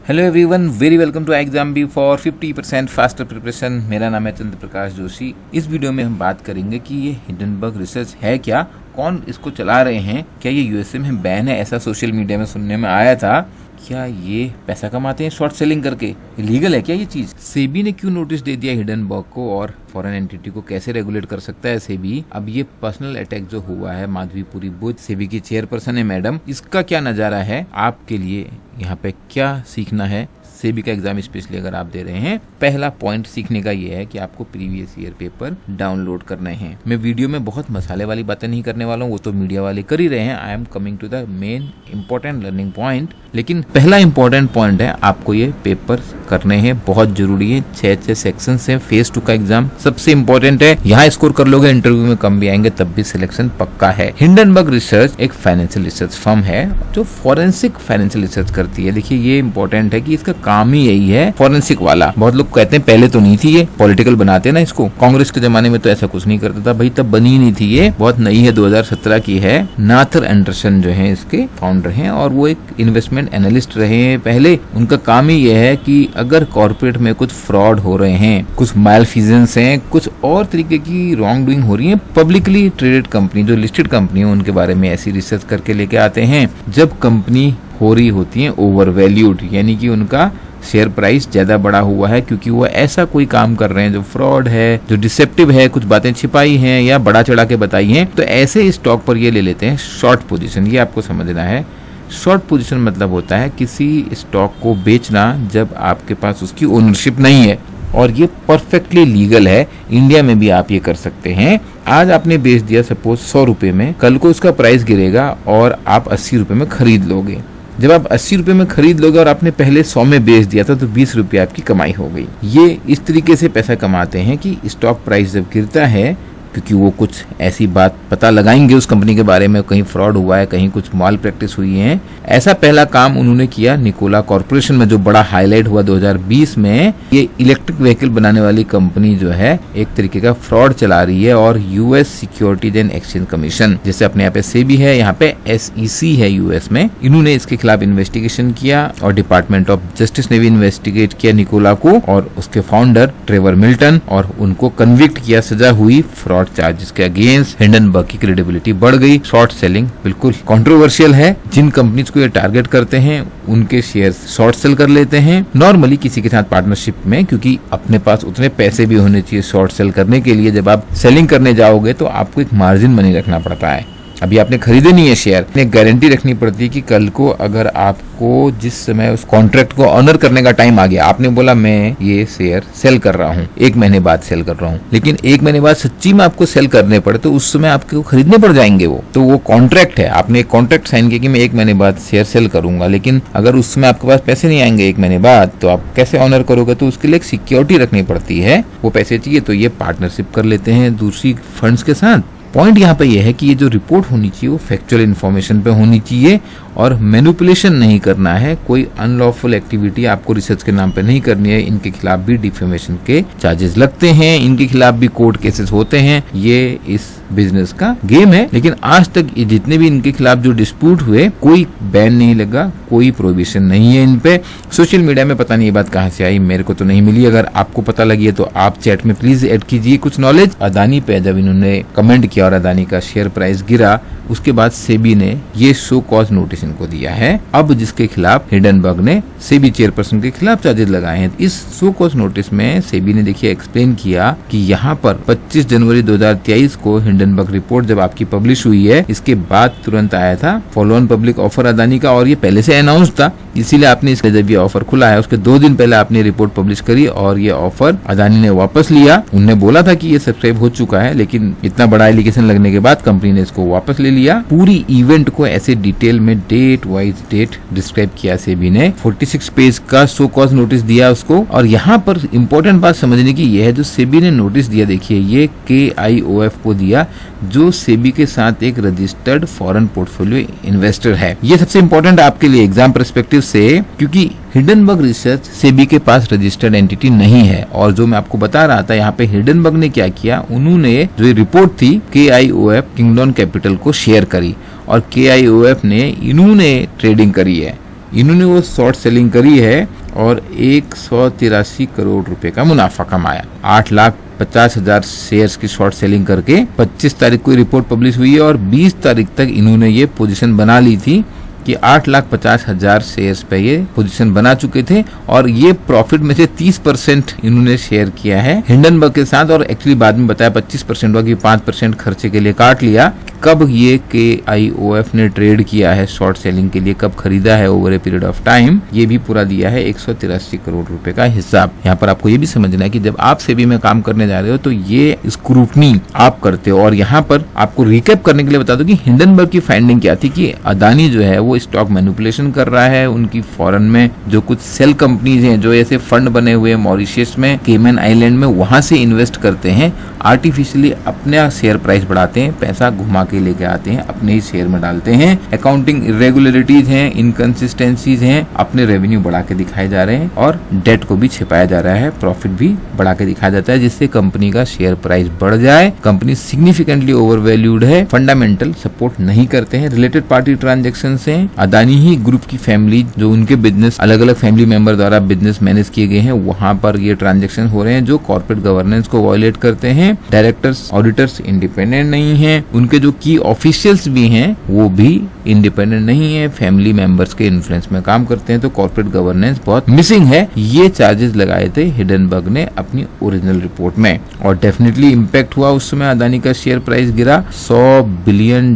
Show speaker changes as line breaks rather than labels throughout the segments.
Hello everyone, very welcome to exam B for 50% faster preparation. मेरा नाम है चंद्र प्रकाश जोशी। इस वीडियो में हम बात करेंगे कि ये हिंडनबर्ग रिसर्च है क्या, कौन इसको चला रहे हैं, क्या ये यूएसए में बैन है, ऐसा सोशल मीडिया में सुनने में आया था। क्या ये पैसा कमाते हैं शॉर्ट सेलिंग करके, लीगल है क्या ये चीज? सेबी ने क्यों नोटिस दे दिया हिंडनबर्ग को और फॉरेन एंटिटी को कैसे रेगुलेट कर सकता है सेबी? अब ये पर्सनल अटैक जो हुआ है माधवीपुरी बुच, सेबी की चेयरपर्सन है मैडम, इसका क्या नजारा है आपके लिए, यहाँ पे क्या सीखना है? सेबी का एग्जाम स्पेशली अगर आप दे रहे हैं, पहला पॉइंट सीखने का ये है कि आपको प्रीवियस ईयर पेपर डाउनलोड करने हैं। मैं वीडियो में बहुत मसाले वाली बातें नहीं करने वाला हूँ, वो तो मीडिया वाले कर ही रहे हैं। I am coming to the main important learning point. लेकिन पहला इंपॉर्टेंट पॉइंट है, आपको ये पेपर करने हैं, बहुत जरूरी है। 6 सेक्शन है, फेज 2 का एग्जाम सबसे इंपॉर्टेंट है। यहाँ स्कोर कर लोगे, इंटरव्यू में कम भी आएंगे तब भी सिलेक्शन पक्का है। हिंडनबर्ग रिसर्च एक फाइनेंशियल रिसर्च फर्म है जो फॉरेंसिक फाइनेंशियल रिसर्च करती है। देखिए ये इंपॉर्टेंट है कि इसका काम ही यही है, फॉरेंसिक वाला। बहुत लोग कहते हैं पहले तो नहीं थी, ये पॉलिटिकल बनाते हैं ना इसको। कांग्रेस के जमाने में तो ऐसा कुछ नहीं करता था भाई, तब बनी नहीं थी, ये बहुत नई है, 2017 की है। नाथर एंडरसन जो है इसके फाउंडर हैं और वो एक इन्वेस्टमेंट एनालिस्ट रहे हैं पहले। उनका काम ही ये है कि अगर कॉर्पोरेट में कुछ फ्रॉड हो रहे हैं, कुछ मालफिजेंस हैं, कुछ और तरीके की रॉन्ग डूइंग हो रही है, पब्लिकली ट्रेडेड कंपनी जो लिस्टेड कंपनी है उनके बारे में ऐसी रिसर्च करके लेके आते हैं। जब कंपनी हो रही होती है ओवर वैल्यूड, यानी कि उनका शेयर प्राइस ज्यादा बढ़ा हुआ है क्योंकि वो ऐसा कोई काम कर रहे हैं जो फ्रॉड है, जो डिसेप्टिव है, कुछ बातें छिपाई हैं या बढ़ा चढ़ा के बताई हैं, तो ऐसे स्टॉक पर ये ले लेते हैं शॉर्ट पोजीशन। ये आपको समझना है। शॉर्ट पोजीशन मतलब होता है किसी स्टॉक को बेचना जब आपके पास उसकी ओनरशिप नहीं है, और ये परफेक्टली लीगल है। इंडिया में भी आप ये कर सकते हैं। आज आपने बेच दिया सपोज 100 रुपए में, कल को उसका प्राइस गिरेगा और आप 80 रुपए में खरीद लोगे। जब आप 80 रुपए में खरीद लोगे और आपने पहले 100 में बेच दिया था तो 20 रुपये आपकी कमाई हो गई। ये इस तरीके से पैसा कमाते हैं कि स्टॉक प्राइस जब गिरता है, क्योंकि वो कुछ ऐसी बात पता लगाएंगे उस कंपनी के बारे में, कहीं फ्रॉड हुआ है, कहीं कुछ माल प्रैक्टिस हुई है। ऐसा पहला काम उन्होंने किया निकोला कॉर्पोरेशन में, जो बड़ा हाईलाइट हुआ 2020 में। ये इलेक्ट्रिक व्हीकल बनाने वाली कंपनी जो है एक तरीके का फ्रॉड चला रही है, और US securities and exchange commission, जैसे अपने यहाँ पे सेबी है, यहाँ पे SEC है यूएस में, इन्होंने इसके खिलाफ इन्वेस्टिगेशन किया और डिपार्टमेंट ऑफ जस्टिस ने भी इन्वेस्टिगेट किया निकोला को और उसके फाउंडर ट्रेवर मिल्टन, और उनको कन्विक्ट किया, सजा हुई फ्रॉड चार्जेस के अगेंस्ट। हिंडनबर्ग की क्रेडिबिलिटी बढ़ गई। शॉर्ट सेलिंग बिल्कुल कंट्रोवर्शियल है। जिन कंपनीज को ये टारगेट करते हैं उनके शेयर शॉर्ट सेल कर लेते हैं नॉर्मली किसी के साथ पार्टनरशिप में, क्योंकि अपने पास उतने पैसे भी होने चाहिए शॉर्ट सेल करने के लिए। जब आप सेलिंग करने जाओगे तो आपको एक मार्जिन मनी रखना पड़ता है। अभी आपने खरीदे नहीं है शेयर, एक गारंटी रखनी पड़ती है कि कल को अगर आपको जिस समय उस कॉन्ट्रैक्ट को ऑनर करने का टाइम आ गया, आपने बोला मैं ये शेयर सेल कर रहा हूँ, 1 महीने बाद सेल कर रहा हूँ, लेकिन 1 महीने बाद सच्ची में आपको सेल करने पड़े तो उस समय आपको खरीदने पड़ जाएंगे। वो तो वो कॉन्ट्रैक्ट है, आपने एक कॉन्ट्रैक्ट साइन किया कि मैं 1 महीने बाद शेयर सेल करूंगा, लेकिन अगर उस समय आपके पास पैसे नहीं आएंगे 1 महीने बाद, तो आप कैसे ऑनर करोगे? तो उसके लिए एक सिक्योरिटी रखनी पड़ती है, वो पैसे चाहिए, तो ये पार्टनरशिप कर लेते हैं दूसरी फंड्स के साथ। पॉइंट यहाँ पे ये है कि ये जो रिपोर्ट होनी चाहिए वो फैक्चुअल इन्फॉर्मेशन पे होनी चाहिए और मैनिपुलेशन नहीं करना है। कोई अनलॉफुल एक्टिविटी आपको रिसर्च के नाम पे नहीं करनी है। इनके खिलाफ भी डिफेमेशन के चार्जेस लगते हैं, इनके खिलाफ भी कोर्ट केसेस होते हैं। ये इस बिजनेस का गेम है। लेकिन आज तक जितने भी इनके खिलाफ जो डिस्प्यूट हुए, कोई बैन नहीं लगा, कोई प्रोहिबिशन नहीं है इन पे। सोशल मीडिया में पता नहीं ये बात कहाँ से आई, मेरे को तो नहीं मिली। अगर आपको पता लगी है तो आप चैट में प्लीज ऐड कीजिए कुछ नॉलेज। अदानी पे जब इन्होंने कमेंट किया और अदानी का शेयर प्राइस गिरा, उसके बाद सेबी ने ये शो कॉज नोटिस इनको दिया है। अब जिसके खिलाफ हिंडनबर्ग ने सेबी चेयरपर्सन के खिलाफ चार्जेस लगाए हैं। इस शो कॉज नोटिस में सेबी ने देखिए एक्सप्लेन किया कि यहाँ पर 25 जनवरी 2023 को हिंडनबर्ग रिपोर्ट जब आपकी पब्लिश हुई है, इसके बाद तुरंत आया था follow on public offer Adani का, और ये पहले से अनाउंस था, इसीलिए आपने इसका जब ये ऑफर खुला है उसके 2 दिन पहले आपने रिपोर्ट पब्लिश करी और ये ऑफर अदानी ने वापस लिया। उन्होंने बोला था कि ये सब्सक्राइब हो चुका है, लेकिन इतना बड़ा एलिगेशन लगने के बाद कंपनी ने इसको वापस ले लिया। पूरी इवेंट को ऐसे डिटेल में डेट वाइज डेट डिस्क्राइब किया सेबी ने। 46 पेज का शो कॉज नोटिस दिया उसको। और यहाँ पर इम्पोर्टेंट बात समझने की ये है, जो सेबी ने नोटिस दिया, देखिए ये KIOF को दिया, जो सेबी के साथ एक रजिस्टर्ड फॉरेन पोर्टफोलियो इन्वेस्टर है। ये सबसे इम्पोर्टेंट आपके लिए एग्जाम पर्सपेक्टिव से, क्योंकि हिंडनबर्ग रिसर्च सेबी के पास रजिस्टर्ड एंटिटी नहीं है। और जो मैं आपको बता रहा था, यहाँ पे हिंडनबर्ग ने क्या किया, उन्होंने जो रिपोर्ट थी KIOF किंगडॉन कैपिटल को शेयर करी और KIOF ने इन्होंने ट्रेडिंग करी है। इन्होंने वो शॉर्ट सेलिंग करी है और 183 करोड़ रुपए का मुनाफा कमाया। 8,50,000 शेयर्स की शॉर्ट सेलिंग करके 25 तारीख को रिपोर्ट पब्लिश हुई है और 20 तारीख तक इन्होंने ये पोजीशन बना ली थी कि 8,50,000 शेयर्स पे ये पोजीशन बना चुके थे और ये प्रॉफिट में से 30% इन्होंने शेयर किया है हिंडनबर्ग के साथ। और एक्चुअली बाद में बताया 25% हुआ कि 5% खर्चे के लिए काट लिया। कब ये KIOF ने ट्रेड किया है शॉर्ट सेलिंग के लिए, कब खरीदा है over a period of time, ये भी पूरा दिया है 183 करोड़ रुपए का हिसाब। यहाँ पर आपको ये भी समझना है कि जब आप सेबी में काम करने जा रहे हो तो ये स्क्रूटनी आप करते हो। और यहाँ पर आपको रिकैप करने के लिए बता दो कि हिंडनबर्ग की फाइंडिंग क्या थी कि अदानी जो है वो स्टॉक मैनिपुलेशन कर रहा है। उनकी फॉरेन में जो कुछ सेल कंपनीज हैं, जो ऐसे फंड बने हुए मॉरिशस में, केमन आइलैंड में, वहां से इन्वेस्ट करते हैं, आर्टिफिशियली अपने शेयर प्राइस बढ़ाते हैं, पैसा घुमा के लेके आते हैं, अपने ही शेयर में डालते हैं। अकाउंटिंग इरेगुलरिटीज हैं, इनकंसिस्टेंसीज हैं, अपने रेवेन्यू बढ़ा के दिखाए जा रहे हैं और डेट को भी छिपाया जा रहा है, प्रॉफिट भी बढ़ा के दिखाया जाता है, जिससे कंपनी का शेयर प्राइस बढ़ जाए। कंपनी सिग्निफिकेंटली ओवरवैल्यूड है, फंडामेंटल सपोर्ट नहीं करते हैं, रिलेटेड पार्टी ट्रांजेक्शन हैं। अदानी ही ग्रुप की फैमिली, जो उनके बिजनेस अलग अलग फैमिली मेंबर द्वारा बिजनेस मैनेज किए गए हैं, वहां पर ये ट्रांजेक्शन हो रहे हैं जो कॉर्पोरेट गवर्नेंस को वायलेट करते हैं। डायरेक्टर्स ऑडिटर्स इंडिपेंडेंट नहीं है, उनके जो की ऑफिशियल्स भी हैं वो भी इंडिपेंडेंट नहीं है, फैमिली मेंबर्स के इन्फ्लुएंस में काम करते हैं, तो कॉर्पोरेट गवर्नेंस बहुत मिसिंग है। ये चार्जेस लगाए थे हिंडनबर्ग ने अपनी ओरिजिनल रिपोर्ट में और डेफिनेटली इम्पैक्ट हुआ। उस समय अदानी का शेयर प्राइस गिरा $100 बिलियन,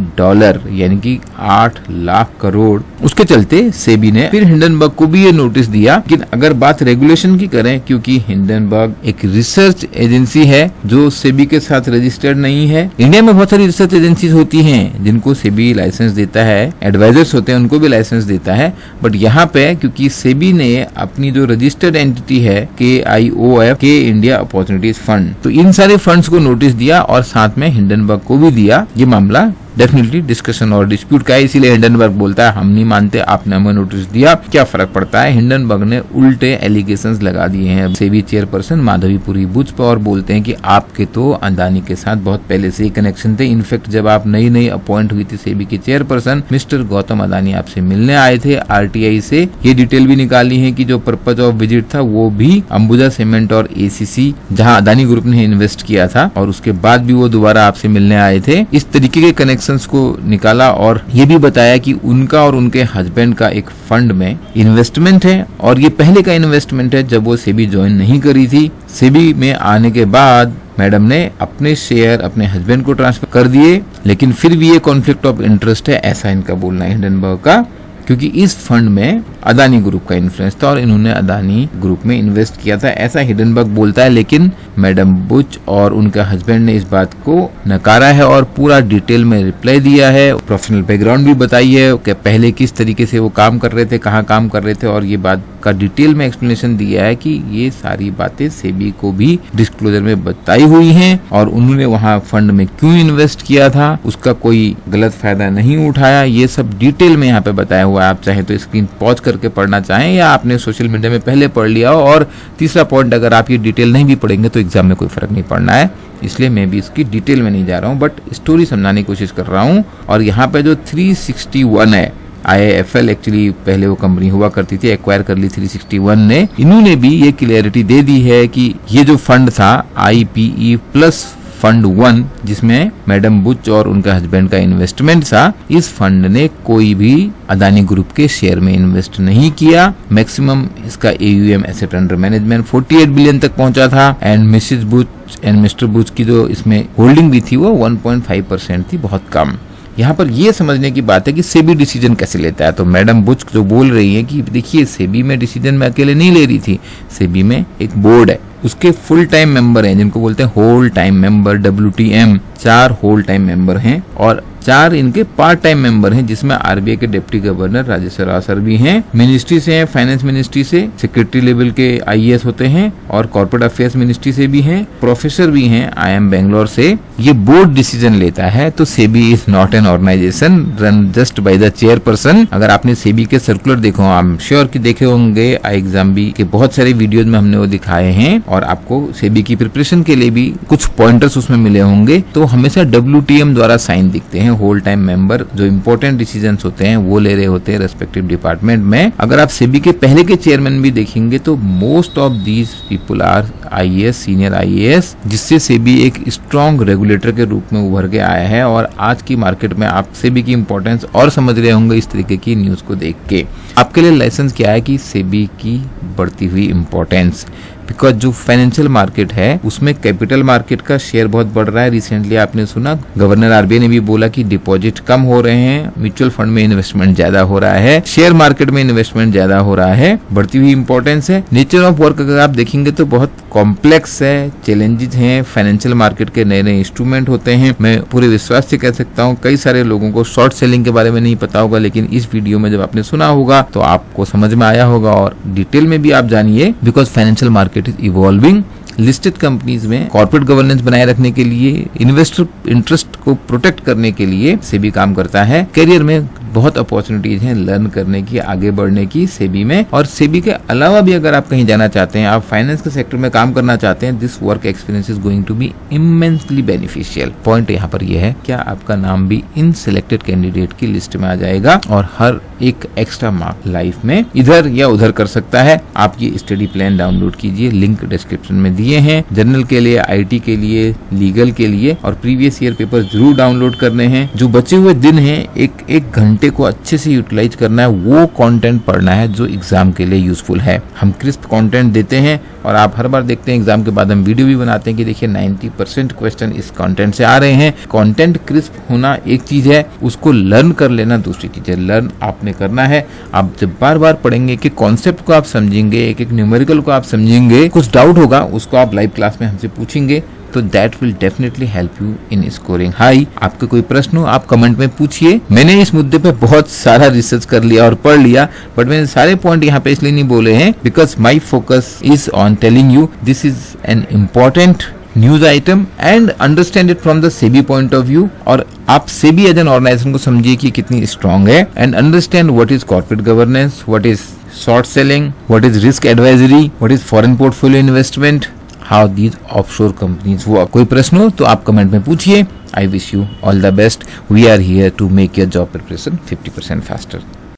यानी कि 8 लाख करोड़। उसके चलते सेबी ने फिर हिंडनबर्ग को भी ये नोटिस दिया कि अगर बात रेगुलेशन की करें, क्योंकि हिंडनबर्ग एक रिसर्च एजेंसी है जो सेबी के साथ रजिस्टर्ड नहीं है। इंडिया में बहुत सारी रिसर्च एजेंसीज होती हैं जिनको सेबी लाइसेंस देता है, एडवाइजर्स होते हैं उनको भी लाइसेंस देता है, बट यहाँ पे क्योंकि सेबी ने अपनी जो रजिस्टर्ड एंटिटी है KIOF के इंडिया अपॉर्चुनिटीज फंड, तो इन सारे फंड्स को नोटिस दिया और साथ में हिंडनबर्ग को भी दिया। ये मामला डेफिनेटली डिस्कशन और डिस्प्यूट का है, इसीलिए हिंडनबर्ग बोलता है हम नहीं मानते, आपने हमें नोटिस दिया, क्या फर्क पड़ता है। हिंडनबर्ग ने उल्टे एलिगेशंस लगा दिए हैं सेबी चेयरपर्सन माधवीपुरी बुच पर और बोलते हैं कि आपके तो अदानी के साथ बहुत पहले से ही कनेक्शन थे। इनफैक्ट जब आप नई अपॉइंट हुई थी सेबी की चेयरपर्सन, मिस्टर गौतम अदानी आपसे मिलने आए थे RTI से। ये डिटेल भी निकाली है कि जो पर्पज ऑफ विजिट था वो भी अंबुजा सीमेंट और ACC, जहाँ अदानी ग्रुप ने इन्वेस्ट किया था, और उसके बाद भी वो दोबारा आपसे मिलने आए थे। इस तरीके के कनेक्शन को निकाला और ये भी बताया कि उनका और उनके हस्बैंड का एक फंड में इन्वेस्टमेंट है और ये पहले का इन्वेस्टमेंट है जब वो सेबी ज्वाइन नहीं करी थी। सेबी में आने के बाद मैडम ने अपने शेयर अपने हस्बैंड को ट्रांसफर कर दिए, लेकिन फिर भी ये कॉन्फ्लिक्ट ऑफ इंटरेस्ट है, ऐसा इनका बोलना है हिंडनबर्ग का, क्योंकि इस फंड में अदानी ग्रुप का इन्फ्लुएंस था और इन्होंने अदानी ग्रुप में इन्वेस्ट किया था, ऐसा हिंडनबर्ग बोलता है। लेकिन मैडम बुच और उनके हस्बैंड ने इस बात को नकारा है और पूरा डिटेल में रिप्लाई दिया है, प्रोफेशनल बैकग्राउंड भी बताई है कि पहले किस तरीके से वो काम कर रहे थे, कहाँ काम कर रहे थे, और ये बात का डिटेल में एक्सप्लेनेशन दिया है कि ये सारी बातें सेबी को भी डिस्क्लोजर में बताई हुई हैं और उन्होंने वहाँ फंड में क्यों इन्वेस्ट किया था, उसका कोई गलत फायदा नहीं उठाया। ये सब डिटेल में यहाँ पे बताया हुआ है। आप चाहे तो स्क्रीन पॉज करके पढ़ना चाहें या आपने सोशल मीडिया में पहले पढ़ लिया हो। और तीसरा पॉइंट, अगर आप ये डिटेल नहीं भी पढ़ेंगे तो एग्जाम में कोई फर्क नहीं पड़ना है, इसलिए मैं भी इसकी डिटेल में नहीं जा रहा हूँ, बट स्टोरी समझाने की कोशिश कर रहा हूँ। और यहाँ पे जो 361 है, IIFL एक्चुअली पहले वो कंपनी हुआ करती थी, एक्वायर कर ली 361 ने, इन्होंने भी ये क्लियरिटी दे दी है कि ये जो फंड था IPE प्लस फंड 1, जिसमें मैडम बुच और उनके हस्बैंड का इन्वेस्टमेंट था, इस फंड ने कोई भी अदानी ग्रुप के शेयर में इन्वेस्ट नहीं किया। मैक्सिमम इसका AUM asset under management 48 billion तक पहुंचा था and Mrs Buch and Mr Buch की जो इसमें होल्डिंग भी थी वो 1.5% थी, बहुत कम। यहाँ पर ये समझने की बात है कि सेबी डिसीजन कैसे लेता है। तो मैडम बुच जो बोल रही है कि देखिए सेबी में डिसीजन में अकेले नहीं ले रही थी, सेबी में एक बोर्ड है, उसके फुल टाइम मेंबर हैं जिनको बोलते हैं whole time member, WTM, 4 whole time member हैं और 4 इनके पार्ट टाइम मेंबर हैं, जिसमें RBI के deputy governor Rajeshwar Rao sir भी हैं, मिनिस्ट्री से हैं, फाइनेंस मिनिस्ट्री से, सेक्रेटरी लेवल के IAS होते हैं और कॉर्पोरेट अफेयर्स मिनिस्ट्री से भी हैं, प्रोफेसर भी हैं IIM बेंगलोर से। ये बोर्ड डिसीजन लेता है, तो SEBI is not an organisation run just by the chairperson. अगर आपने सेबी के सर्कुलर देखो, आई एम श्योर कि देखे होंगे, एग्जाम्बी के बहुत सारे वीडियोज में हमने वो दिखाए हैं और आपको सेबी की प्रिपरेशन के लिए भी कुछ पॉइंटर्स उसमें मिले होंगे। तो हमेशा WTM द्वारा साइन दिखते हैं, होल टाइम मेंबर, जो इंपॉर्टेंट डिसीजंस होते हैं वो ले रहे होते हैं रेस्पेक्टिव डिपार्टमेंट में। अगर आप सेबी के पहले के चेयरमैन भी देखेंगे तो most of these people are IAS, senior IAS, जिससे सेबी एक स्ट्रॉन्ग रेगुलेटर के रूप में उभर के आया है। और आज की मार्केट में आप सेबी की इंपॉर्टेंस और समझ रहे होंगे इस तरीके की न्यूज को देख के। आपके लिए लाइसेंस क्या है कि सेबी की बढ़ती हुई इंपॉर्टेंस, बिकॉज जो फाइनेंशियल मार्केट है उसमें कैपिटल मार्केट का शेयर बहुत बढ़ रहा है। रिसेंटली आपने सुना गवर्नर आरबीआई ने भी बोला कि डिपॉजिट कम हो रहे हैं, म्यूचुअल फंड में इन्वेस्टमेंट ज्यादा हो रहा है, शेयर मार्केट में इन्वेस्टमेंट ज्यादा हो रहा है, बढ़ती हुई इंपॉर्टेंस है। नेचर ऑफ वर्क अगर आप देखेंगे तो बहुत कॉम्प्लेक्स है, चैलेंजेस हैं, फाइनेंशियल मार्केट के नए नए इंस्ट्रूमेंट होते हैं। मैं पूरे विश्वास से कह सकता हूँ कई सारे लोगों को शॉर्ट सेलिंग के बारे में नहीं पता होगा, लेकिन इस वीडियो में जब आपने सुना होगा तो आपको समझ में आया होगा और डिटेल में भी आप जानिए, because financial market is evolving. Listed companies में कॉर्पोरेट गवर्नेंस बनाए रखने के लिए, इन्वेस्टर इंटरेस्ट को प्रोटेक्ट करने के लिए सेबी काम करता है। करियर में बहुत अपॉर्चुनिटीज हैं लर्न करने की, आगे बढ़ने की सेबी में। और सेबी के अलावा भी अगर आप कहीं जाना चाहते हैं, आप फाइनेंस के सेक्टर में काम करना चाहते हैं, this work experience is going to be immensely beneficial. Point यहाँ पर यह है, क्या आपका नाम भी इन सिलेक्टेड कैंडिडेट की लिस्ट में आ जाएगा और हर एक एक्स्ट्रा मार्क लाइफ में इधर या उधर कर सकता है। आप ये स्टडी प्लान डाउनलोड कीजिए, लिंक डिस्क्रिप्शन में दिए हैं। जनरल के लिए, आईटी के लिए, लीगल के लिए, और प्रीवियस ईयर पेपर जरूर डाउनलोड करने हैं। जो बचे हुए दिन हैं, एक घंटे को अच्छे से यूटिलाइज करना है, वो कंटेंट पढ़ना है जो एग्जाम के लिए यूजफुल है। हम क्रिस्प कंटेंट देते हैं और आप हर बार देखते हैं एग्जाम के बाद हम वीडियो भी बनाते हैं कि देखिए 90% क्वेश्चन इस कंटेंट से आ रहे हैं। कंटेंट क्रिस्प होना एक चीज है, उसको लर्न कर लेना दूसरी चीज है। लर्न आपने करना है। आप जब बार बार पढ़ेंगे कि कॉन्सेप्ट को आप समझेंगे, एक एक न्यूमेरिकल को आप समझेंगे, कुछ डाउट होगा उसको आप लाइव क्लास में हमसे पूछेंगे, तो that will definitely help you in scoring high. आपके कोई प्रश्न हो आप कमेंट में पूछिए। मैंने इस मुद्दे पे बहुत सारा रिसर्च कर लिया और पढ़ लिया, बट मैंने सारे पॉइंट यहाँ पे इसलिए नहीं बोले हैं because my focus is on telling you this is an important news item and understand it from the SEBI point of view. और आप सेबी एज एन ऑर्गेनाइजेशन को समझिए कि कितनी स्ट्रांग है, and understand what is corporate governance, what is short selling, what is risk advisory, what is foreign portfolio investment, how these offshore companies. वो कोई प्रश्न हो तो आप कमेंट में पूछिए। I wish you all the best. We are here to make your job preparation 50% faster.